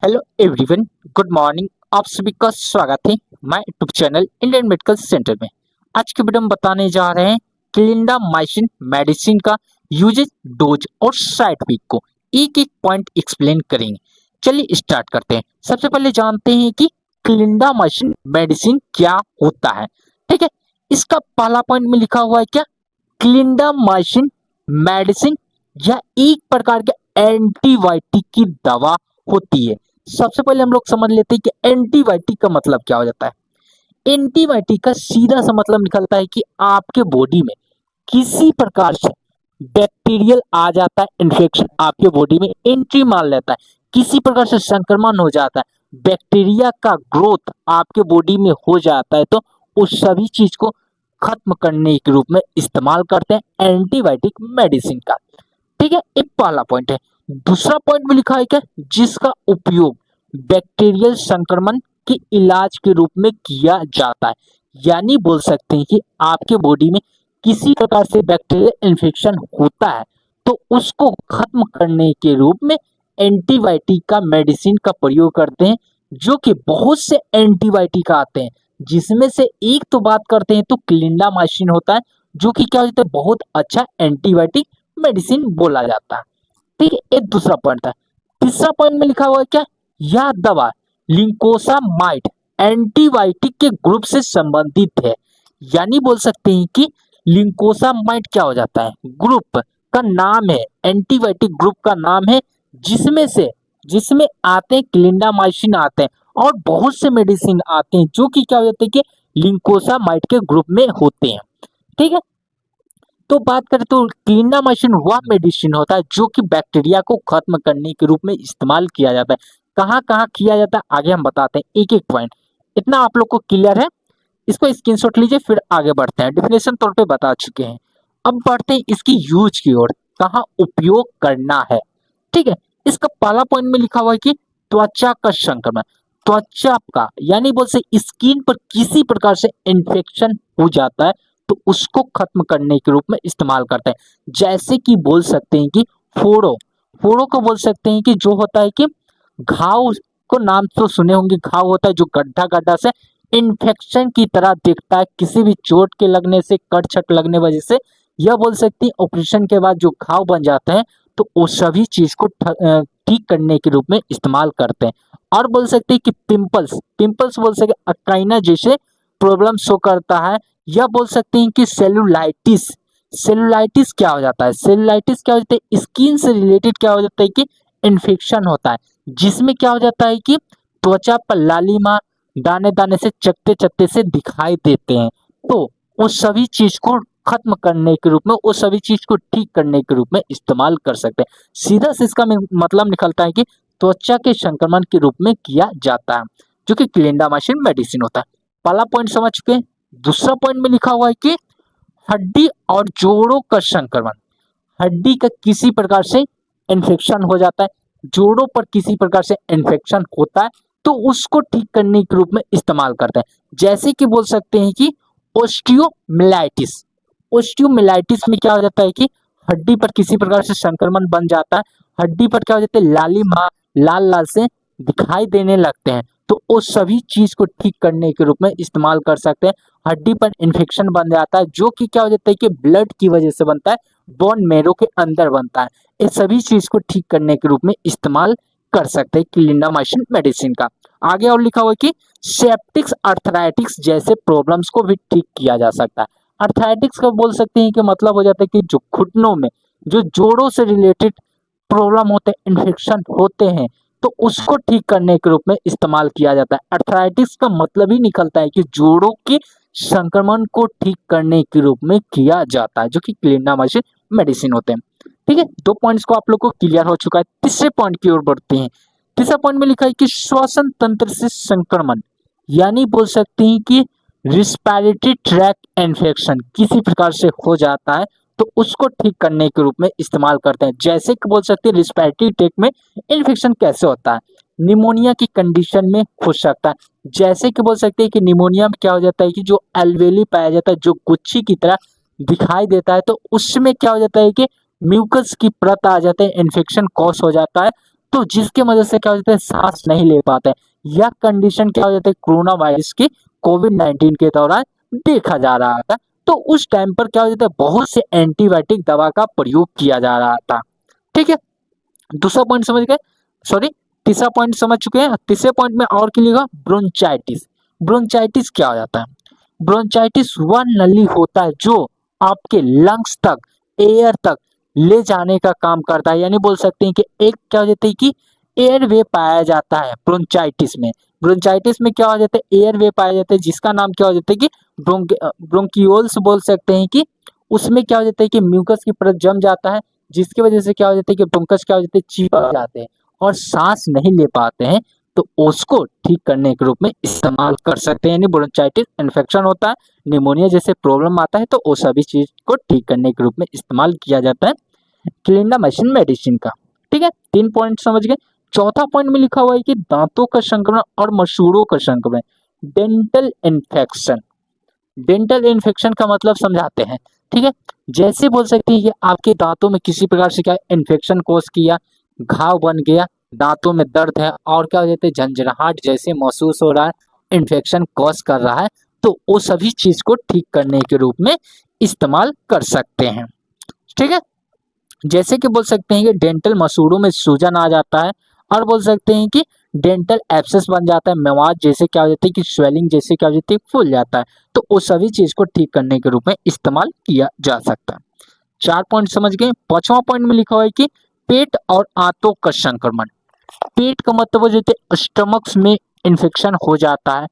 Hello everyone, good morning. आप सभी का स्वागत है my YouTube channel Indian medical centre में। आज के वीडियो में बताने जा रहे हैं क्लिंडामाइसिन मेडिसिन का यूजेज, डोज और साइड इफेक्ट को एक एक पॉइंट एक्सप्लेन करेंगे। चलिए स्टार्ट करते हैं। सबसे पहले जानते हैं कि क्लिंडामाइसिन मेडिसिन क्या होता है। ठीक है, इसका पहला पॉइंट में लिखा हुआ है क्या, क्लिंडामाइसिन मेडिसिन यह एक प्रकार के एंटीबायोटिक की दवा होती है। सबसे पहले हम लोग समझ लेते हैं कि एंटीबायोटिक का मतलब क्या हो जाता है। एंटीबायोटिक का सीधा सा मतलब निकलता है कि आपके बॉडी में किसी प्रकार से बैक्टीरियल आ जाता है, इन्फेक्शन आपके बॉडी में एंट्री मार लेता है, किसी प्रकार से संक्रमण हो जाता है, बैक्टीरिया का ग्रोथ आपके बॉडी में हो जाता है, तो उस सभी चीज को खत्म करने के रूप में इस्तेमाल करते हैं एंटीबायोटिक मेडिसिन का। ठीक है, एक पहला पॉइंट है। दूसरा पॉइंट में लिखा है क्या, जिसका उपयोग बैक्टीरियल संक्रमण के इलाज के रूप में किया जाता है। यानी बोल सकते हैं कि आपके बॉडी में किसी प्रकार से बैक्टीरियल इन्फेक्शन होता है तो उसको खत्म करने के रूप में एंटीबायोटिक का मेडिसिन का प्रयोग करते हैं, जो कि बहुत से एंटीबायोटिक आते हैं, जिसमें से एक तो बात करते हैं तो क्लिंडामाइसिन होता है, जो कि क्या होता है, बहुत अच्छा एंटीबायोटिक मेडिसिन बोला जाता है। ठीक है, एक दूसरा पॉइंट था। तीसरा पॉइंट में लिखा हुआ है क्या, यह दवा लिंकोसामाइड एंटीबायोटिक के ग्रुप से संबंधित है। यानी बोल सकते हैं कि लिंकोसामाइड क्या हो जाता है, ग्रुप का नाम है, एंटीबायोटिक ग्रुप का नाम है, जिसमें आते हैं क्लिंडामाइसिन आते हैं और बहुत से मेडिसिन आते हैं जो कि क्या हो जाते हैं कि लिंकोसामाइड के ग्रुप में होते हैं। ठीक है, तो बात करें तो क्लिंडामाइसिन वह मेडिसिन होता है जो कि बैक्टीरिया को खत्म करने के रूप में इस्तेमाल किया जाता है। कहाँ कहाँ किया जाता है आगे हम बताते हैं, एक एक पॉइंट। इतना आप लोग को क्लियर है, इसको स्क्रीनशॉट लीजिए, फिर आगे बढ़ते हैं। डिफिनेशन तौर पे बता चुके हैं, अब बढ़ते हैं इसकी यूज की ओर, कहाँ उपयोग करना है। ठीक है, इसका पहला पॉइंट में लिखा हुआ है कि त्वचा का संक्रमण, त्वचा का यानी बोल से स्किन पर किसी प्रकार से इन्फेक्शन हो जाता है तो उसको खत्म करने के रूप में इस्तेमाल करते हैं। जैसे कि बोल सकते हैं कि फोड़ो, फोड़ो को बोल सकते हैं कि जो होता है कि घाव को नाम तो सुने होंगे, घाव होता है जो गड्ढा गड्ढा से इन्फेक्शन की तरह दिखता है, किसी भी चोट के लगने से, कट छट लगने वजह से, यह बोल सकते हैं ऑपरेशन के बाद जो घाव बन जाते हैं तो वो सभी चीज को ठीक करने के रूप में इस्तेमाल करते हैं। और बोल सकते हैं कि पिंपल्स, पिंपल्स बोल सकते हैं अकाइना जैसे प्रॉब्लम शो करता है, या बोल सकते हैं कि सेलुलाइटिस, सेलुलाइटिस क्या हो जाता है, सेलुलाइटिस क्या हो जाता है, स्किन से रिलेटेड क्या हो जाता है कि इन्फेक्शन होता है, जिसमें क्या हो जाता है कि त्वचा पर लालिमा दाने दाने से, चकते चकते से दिखाई देते हैं। तो उस सभी चीज को खत्म करने के रूप में, उस सभी चीज को ठीक करने के रूप में इस्तेमाल कर सकते हैं। सीधा से इसका मतलब निकलता है कि त्वचा के संक्रमण के रूप में किया जाता है, जो कि क्लिंडामाइसिन मेडिसिन होता है। पहला पॉइंट समझ चुके हैं। दूसरा पॉइंट में लिखा हुआ है कि हड्डी और जोड़ों का संक्रमण, हड्डी का किसी प्रकार से इन्फेक्शन हो जाता है, जोड़ों पर किसी प्रकार से इन्फेक्शन होता है तो उसको ठीक करने के रूप में इस्तेमाल करते हैं। जैसे कि बोल सकते हैं कि ओस्टियोमिलाइटिस, ओस्टियोमिलाइटिस में क्या हो जाता है कि हड्डी पर किसी प्रकार से संक्रमण बन जाता है, हड्डी पर क्या हो जाता है, लालिमा लाल लाल से दिखाई देने लगते हैं, तो उस सभी चीज को ठीक करने के रूप में इस्तेमाल कर सकते हैं। हड्डी पर इन्फेक्शन बन जाता है जो कि क्या हो जाता है कि ब्लड की वजह से बनता है, बोन मेरो के अंदर बनता है, इस सभी चीज को ठीक करने के रूप में इस्तेमाल कर सकते हैं क्लिंडामाइसिन मेडिसिन का। आगे और लिखा हुआ है कि सेप्टिक्स अर्थराइटिक्स जैसे प्रॉब्लम्स को भी ठीक किया जा सकता है। अर्थराइटिक्स का बोल सकते हैं कि मतलब हो जाता है कि जो घुटनों में, जो जोड़ों से रिलेटेड प्रॉब्लम होते हैं, इन्फेक्शन होते हैं, तो उसको ठीक करने के रूप में इस्तेमाल किया जाता है। अर्थराइटिस का मतलब ही निकलता है कि जोड़ों के संक्रमण को ठीक करने के रूप में किया जाता है, जो कि क्लिंडामाइसिन मेडिसिन होते हैं। ठीक है, दो पॉइंट्स को आप लोग को क्लियर हो चुका है। तीसरे पॉइंट की ओर बढ़ते हैं। तीसरा पॉइंट में लिखा है कि श्वसन तंत्र से संक्रमण, यानी बोल सकते हैं कि रिस्पिरेटरी ट्रैक्ट इन्फेक्शन किसी प्रकार से हो जाता है तो उसको ठीक करने के रूप में इस्तेमाल करते हैं। जैसे कि बोल सकते हैं रिस्पिरेटरी ट्रैक्ट में इन्फेक्शन कैसे होता है, निमोनिया की कंडीशन में हो सकता है। जैसे कि बोल सकते हैं कि निमोनिया में क्या हो जाता है कि जो एल्वेली पाया जाता है, जो गुच्छी की तरह दिखाई देता है, तो उसमें क्या हो जाता है कि म्यूकस की परत आ जाते हैं, इन्फेक्शन कॉज हो जाता है, तो जिसके वजह से क्या हो जाता है, सांस नहीं ले पाते हैं। यह कंडीशन क्या हो जाता है, कोरोना वायरस के कोविड-19 के दौरान देखा जा रहा था। तो उस टाइम पर क्या हो जाता है, बहुत से एंटीबायोटिक दवा का प्रयोग किया जा रहा था। ठीक है, दूसरा पॉइंट समझ गए, सॉरी तीसरा पॉइंट समझ चुके हैं। तीसरे पॉइंट में और क्या लिखा, ब्रोंचाइटिस। ब्रोंचाइटिस क्या हो जाता है, ब्रोंचाइटिस वह नली होता है जो आपके लंग्स तक, एयर तक ले जाने का काम करता है। यानी बोल सकते हैं कि एक क्या हो जाता है कि एयर वे पाया जाता है ब्रोंचाइटिस में। ब्रोंचाइटिस में क्या हो जाता है, एयर वे पाया जाता है, जिसका नाम क्या हो जाता है कि ब्रोंकियोल्स बोल सकते हैं कि उसमें क्या हो जाता है कि म्यूकस की परत जम जाता है, जिसकी वजह से क्या हो जाता है कि ब्रोंकस क्या हो जाते हैं, चिपक जाते हैं और सांस नहीं ले पाते हैं। तो उसको ठीक करने के रूप में इस्तेमाल कर सकते हैं। यानी ब्रोंचाइटिस इन्फेक्शन होता है, निमोनिया जैसे प्रॉब्लम आता है, तो वो सभी चीज को ठीक करने के रूप में इस्तेमाल किया जाता है क्लिंडामाइसिन मेडिसिन का। ठीक है, 3 पॉइंट समझ गए। चौथा पॉइंट में लिखा हुआ है कि दांतों का संक्रमण और मसूड़ों का संक्रमण, डेंटल इन्फेक्शन। डेंटल इन्फेक्शन का मतलब समझाते हैं। ठीक है, जैसे बोल सकते हैं कि आपके दांतों में किसी प्रकार से क्या इन्फेक्शन कोस किया, घाव बन गया, दांतों में दर्द है और क्या हो जाता है, झंझनाहट जैसे महसूस हो रहा है, इन्फेक्शन कॉज कर रहा है, तो वो सभी चीज को ठीक करने के रूप में इस्तेमाल कर सकते हैं। ठीक है, जैसे कि बोल सकते हैं कि डेंटल मसूड़ों में सूजन आ जाता है और बोल सकते हैं कि डेंटल एब्सेस बन जाता है, मेवात जैसे क्या हो जाता है कि स्वेलिंग जैसे क्या हो जाती है, फूल जाता है, तो उस सभी चीज को ठीक करने के रूप में इस्तेमाल किया जा सकता है। 4 पॉइंट समझ गए। 5वां पॉइंट में लिखा हुआ है कि पेट और आंतों का संक्रमण। पेट का मतलब हो जाते है स्टमक्स में इन्फेक्शन हो जाता है,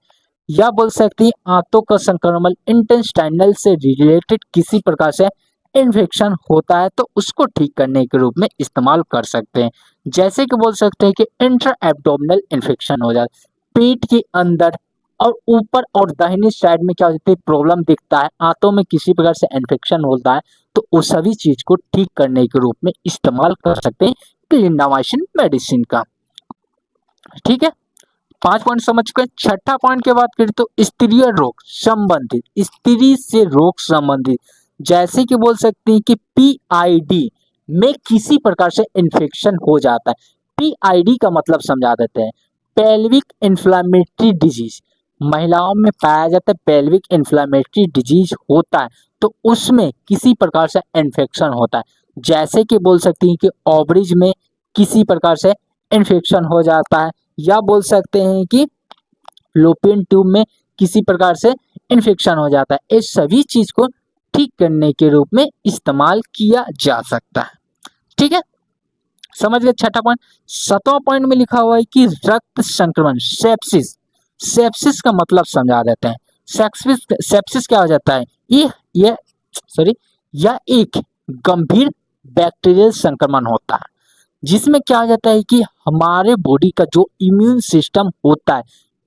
या बोल सकते हैं आंतों का संक्रमण इंटेस्टाइनल से रिलेटेड किसी प्रकार से इन्फेक्शन होता है, तो उसको ठीक करने के रूप में इस्तेमाल कर सकते हैं। जैसे कि बोल सकते हैं कि इंट्रा एब्डोमिनल इन्फेक्शन हो जाता है, पेट के अंदर और ऊपर और दाहिनी साइड में क्या हो जाती है, प्रॉब्लम दिखता है, आंतों में किसी प्रकार से इन्फेक्शन होता है, तो उस सभी चीज को ठीक करने के रूप में इस्तेमाल कर सकते हैं क्लिंडामाइसिन मेडिसिन का। ठीक है, 5 पॉइंट समझ चुके हैं। छठा पॉइंट की बात करें तो स्त्रीय रोग संबंधित, स्त्री से रोग संबंधित, जैसे कि बोल सकते हैं कि पीआईडी में किसी प्रकार से इन्फेक्शन हो जाता है। पीआईडी का मतलब समझा देते हैं, पेल्विक इन्फ्लामेटरी डिजीज। महिलाओं में पाया जाता है पेल्विक इन्फ्लामेटरी डिजीज होता है, तो उसमें किसी प्रकार से इन्फेक्शन होता है, जैसे कि बोल सकती हैं कि ओवरीज में किसी प्रकार से इन्फेक्शन हो जाता है, या बोल सकते हैं कि लोपियन ट्यूब में किसी प्रकार से इन्फेक्शन हो जाता है। इस सभी चीज को ठीक करने के रूप में इस्तेमाल किया जा सकता है। ठीक है, समझ गए छठा पॉइंट। 7वां पॉइंट में लिखा हुआ है कि रक्त संक्रमण, सेप्सिस। सेप्सिस का मतलब समझा देते हैं। सेप्सिस क्या हो जाता है, ये सॉरी यह एक गंभीर बैक्टीरियल संक्रमण होता है, जिसमें क्या हो जाता है कि हमारे बॉडी का जो इम्यून सिस्टम होता है,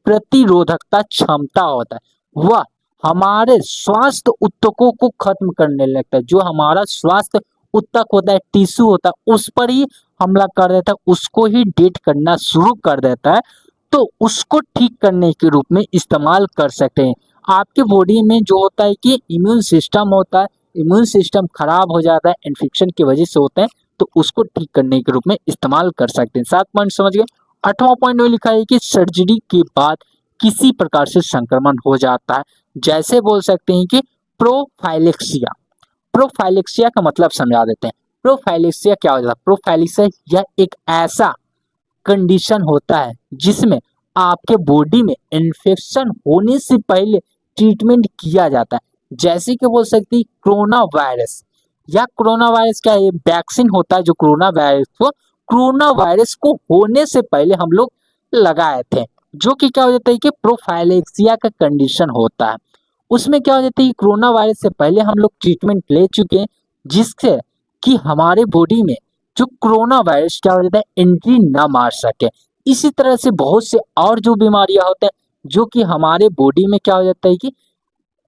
प्रतिरोधकता क्षमता होता है, वह हमारे स्वास्थ्य ऊतकों को खत्म करने लगता है। जो हमारा स्वास्थ्य ऊतक होता है, टिश्यू होता है, उस पर ही हमला कर देता है, उसको ही डेट करना शुरू कर देता है, तो उसको ठीक करने के रूप में इस्तेमाल कर सकते हैं। आपके बॉडी में जो होता है कि इम्यून सिस्टम होता है, इम्यून सिस्टम खराब हो जाता है, इन्फेक्शन की वजह से होता है, तो उसको ठीक करने के रूप में इस्तेमाल कर सकते हैं। 7 पॉइंट समझ गए। 8वां पॉइंट में लिखा है कि सर्जरी के बाद किसी प्रकार से संक्रमण हो जाता है, जैसे बोल सकते हैं कि प्रोफाइलेक्सिया। प्रोफाइलेक्सिया का मतलब समझा देते हैं। प्रोफाइलेक्सिया क्या होता है, प्रोफाइलेक्सिया यह एक ऐसा कंडीशन होता है जिसमें आपके बॉडी में इन्फेक्शन होने से पहले ट्रीटमेंट किया जाता है। जैसे कि बोल सकते हैं कोरोना वायरस, या कोरोना वायरस क्या है, वैक्सीन होता है जो कोरोना वायरस को होने से पहले हम लोग लगाए थे, जो कि क्या हो जाता है कि प्रोफाइलेक्सिया का कंडीशन होता है। उसमें क्या हो जाता है कि कोरोना वायरस से पहले हम लोग ट्रीटमेंट ले चुके हैं, जिससे कि हमारे बॉडी में जो कोरोना वायरस क्या हो जाता है, एंट्री ना मार सके। इसी तरह से बहुत से और जो बीमारियां होते हैं, जो कि हमारे बॉडी में क्या हो जाता है कि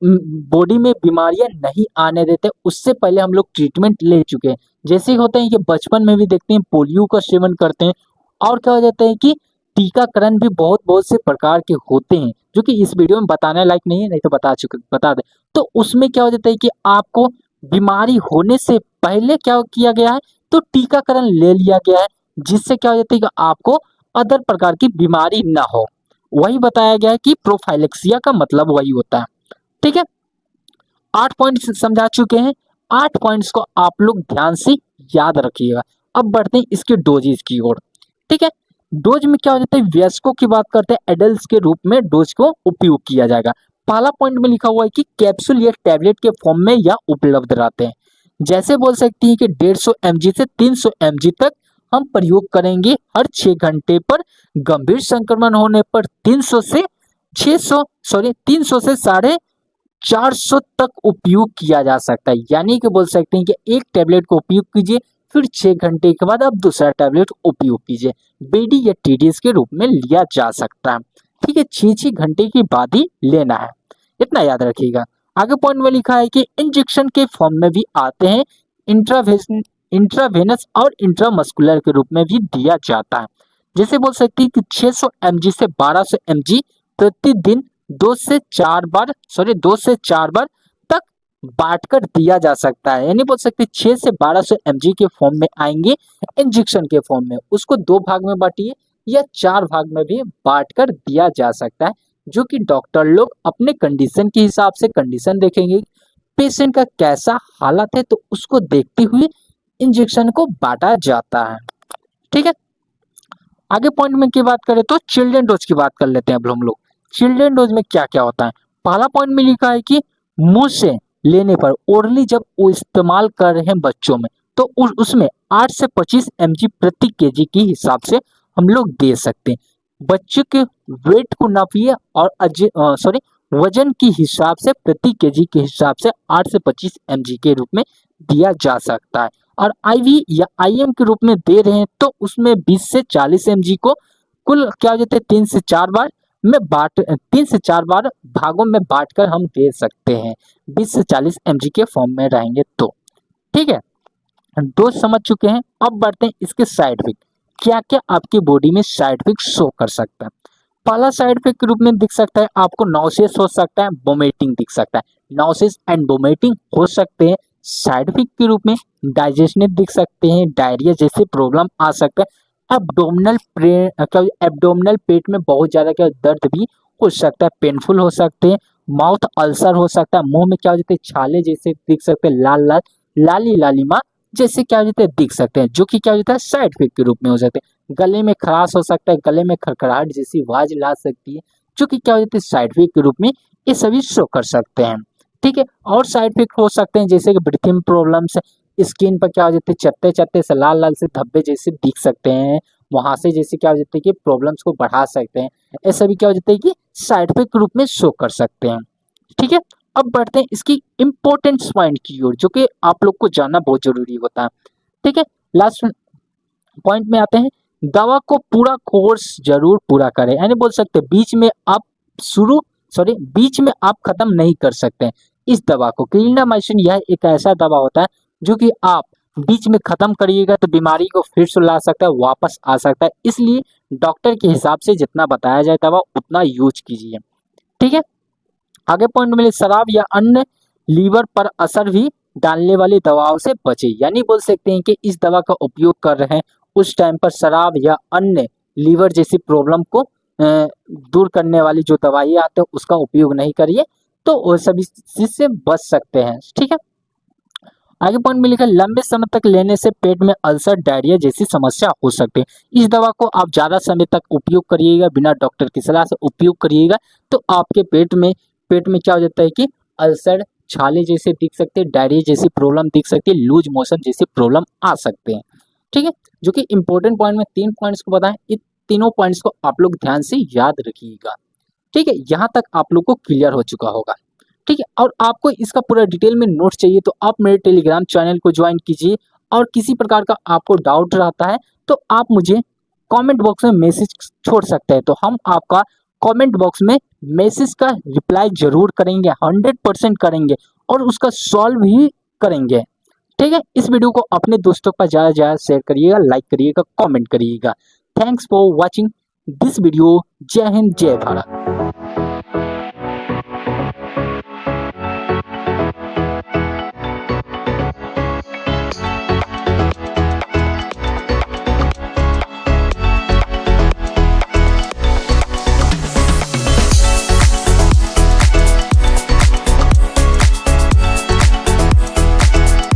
बॉडी में बीमारियां नहीं आने देते, उससे पहले हम लोग ट्रीटमेंट ले चुके हैं। जैसे होते हैं कि बचपन में भी देखते हैं पोलियो का सेवन करते हैं, और क्या हो जाता है कि टीकाकरण भी बहुत बहुत से प्रकार के होते हैं, जो कि इस वीडियो में बताने लायक नहीं है, नहीं तो बता दे। तो उसमें क्या हो जाता है कि आपको बीमारी होने से पहले क्या किया गया है, तो टीकाकरण ले लिया गया है, जिससे क्या हो जाता है कि आपको अदर प्रकार की बीमारी ना हो। वही बताया गया है कि प्रोफाइलेक्सिया का मतलब वही होता है। ठीक है, 8 पॉइंट्स समझा चुके हैं। 8 पॉइंट्स को आप लोग ध्यान से याद रखिएगा। अब बढ़ते हैं इसके डोजेज की ओर। ठीक है, डोज में क्या हो जाता है, वयस्कों की बात करते हैं, एडल्ट्स के रूप में डोज को उपयोग किया जाएगा। पहला पॉइंट में लिखा हुआ है कि कैप्सूल या टैबलेट के फॉर्म में या उपलब्ध रहते हैं। जैसे बोल सकती हैं कि 150 mg से 300 mg तक हम प्रयोग करेंगे हर 6 घंटे पर। गंभीर संक्रमण होने पर 300 से साढ़े 400 तक उपयोग किया जा सकता है। यानी कि बोल सकते हैं कि एक टैबलेट को उपयोग कीजिए, फिर 6 घंटे के बाद आप दूसरा टैबलेट उपयोग कीजिए। बीडी या टीडीएस के रूप में लिया जा सकता है। ठीक है, 6 घंटे के बाद ही लेना है, इतना याद रखिएगा। आगे पॉइंट में लिखा है कि इंजेक्शन के फॉर्म में भी आते हैं, इंट्रावेनस और इंट्रामस्कुलर के रूप में भी दिया जाता है। जैसे बोल सकते हैं कि 600 mg से 1200 mg प्रतिदिन 2 से 4 बार तक बांटकर दिया जा सकता है। यानी बोल सकते 6 से 1200 mg के फॉर्म में आएंगे, इंजेक्शन के फॉर्म में उसको 2 भाग में बांटिए या 4 भाग में भी बांटकर दिया जा सकता है, जो कि डॉक्टर लोग अपने कंडीशन के हिसाब से कंडीशन देखेंगे, पेशेंट का कैसा हालत है, तो उसको देखते हुए इंजेक्शन को बांटा जाता है। ठीक है, आगे पॉइंट में की बात करें तो चिल्ड्रन डोज की बात कर लेते हैं अब हम लोग। चिल्ड्रन डोज में क्या क्या होता है। पहला पॉइंट में लिखा है कि मुंह से लेने पर ओरली जब वो इस्तेमाल कर रहे हैं बच्चों में, तो उसमें 8 से 25 mg प्रति केजी के हिसाब से हम लोग दे सकते हैं। बच्चे के वेट को नापिए और वजन के हिसाब से प्रति केजी के हिसाब से 8 से 25 mg के रूप में दिया जा सकता है। और आईवी या आईएम के रूप में दे रहे हैं तो उसमें 20 से 40 mg को कुल क्या हो जाता है 3 से 4 बार भागों में बांटकर हम दे सकते हैं, 20 से 40 mg के फॉर्म में रहेंगे तो। ठीक है, डोज समझ चुके हैं। अब बढ़ते हैं इसके साइड इफेक्ट, क्या क्या आपकी बॉडी में साइड इफेक्ट शो कर सकता है। पहला साइड इफेक्ट के रूप में दिख सकता है आपको नॉसियस हो सकता है, वोमिटिंग दिख सकता है, नॉसियस एंड वोमिटिंग हो सकते हैं। साइड इफेक्ट के रूप में डाइजेशन दिख सकते हैं, डायरिया जैसे प्रॉब्लम आ सकता है, एब्डोमिनल पेट में बहुत ज्यादा क्या दर्द भी हो सकता है, पेनफुल हो सकते हैं, माउथ अल्सर हो सकता है, मुंह में क्या हो जाते हैं छाले जैसे दिख सकते हैं, लालिमा जैसे क्या हो जाते हैं दिख सकते हैं, जो कि क्या हो जाता है साइड इफेक्ट के रूप में हो सकते हैं। गले में खराश हो सकता है, गले में खड़खड़ाहट जैसी आवाज ला सकती है, जो कि क्या हो जाती है साइड इफेक्ट के रूप में ये सभी शो कर सकते हैं। ठीक है, और साइड इफेक्ट हो सकते हैं जैसे कि ब्रीथिंग प्रॉब्लम्स, स्किन पर क्या हो जाते हैं चत्ते चत्ते से लाल से धब्बे जैसे दिख सकते हैं, वहां से जैसे क्या हो जाता है कि प्रॉब्लम्स को बढ़ा सकते हैं। ऐसा भी क्या हो जाता है कि साइड इफेक्ट के रूप में शो कर सकते हैं। ठीक है, अब बढ़ते हैं इसकी इंपॉर्टेंट पॉइंट की ओर, जो कि आप लोग को जानना बहुत जरूरी होता है। ठीक है, लास्ट पॉइंट में आते हैं, दवा को पूरा कोर्स जरूर पूरा करें। यानी बोल सकते हैं बीच में आप खत्म नहीं कर सकते हैं इस दवा को। क्लिंडामाइसिन यह एक ऐसा दवा होता है जो कि आप बीच में खत्म करिएगा तो बीमारी को फिर से ला सकता है, वापस आ सकता है, इसलिए डॉक्टर के हिसाब से जितना बताया जाए दवा उतना यूज कीजिए। ठीक है, आगे पॉइंट में शराब या अन्य लीवर पर असर भी डालने वाली दवाओं से बचे। यानी बोल सकते हैं कि इस दवा का उपयोग कर रहे हैं उस टाइम पर शराब या अन्य लीवर जैसी प्रॉब्लम को दूर करने वाली जो दवाइयाँ आते हैं उसका उपयोग नहीं करिए, तो वो सभी चीज से बच सकते हैं। ठीक है, आगे पॉइंट में लिखा लंबे समय तक लेने से पेट में अल्सर डायरिया जैसी समस्या हो सकती है। इस दवा को आप ज्यादा समय तक उपयोग करिएगा, बिना डॉक्टर की सलाह से उपयोग करिएगा, तो आपके पेट में क्या हो जाता है कि अल्सर छाले जैसे दिख सकते हैं, डायरिया जैसी प्रॉब्लम दिख सकती है, लूज मोशन जैसी प्रॉब्लम आ सकते हैं। ठीक है, जो कि इंपॉर्टेंट पॉइंट में 3 पॉइंट्स को बताएं, इन तीनों पॉइंट्स को आप लोग ध्यान से याद रखिएगा। ठीक है, यहाँ तक आप लोग को क्लियर हो चुका होगा। ठीक है, और आपको इसका पूरा डिटेल में नोट चाहिए तो आप मेरे टेलीग्राम चैनल को ज्वाइन कीजिए, और किसी प्रकार का आपको डाउट रहता है तो आप मुझे कमेंट बॉक्स में मैसेज छोड़ सकते हैं, तो हम आपका कमेंट बॉक्स में मैसेज का रिप्लाई जरूर करेंगे, 100% करेंगे और उसका सॉल्व भी करेंगे। ठीक है, इस वीडियो को अपने दोस्तों पर ज़्यादा से ज़्यादा शेयर करिएगा, लाइक करिएगा, कमेंट करिएगा। Thanks for watching this video. जय हिंद, जय भारत।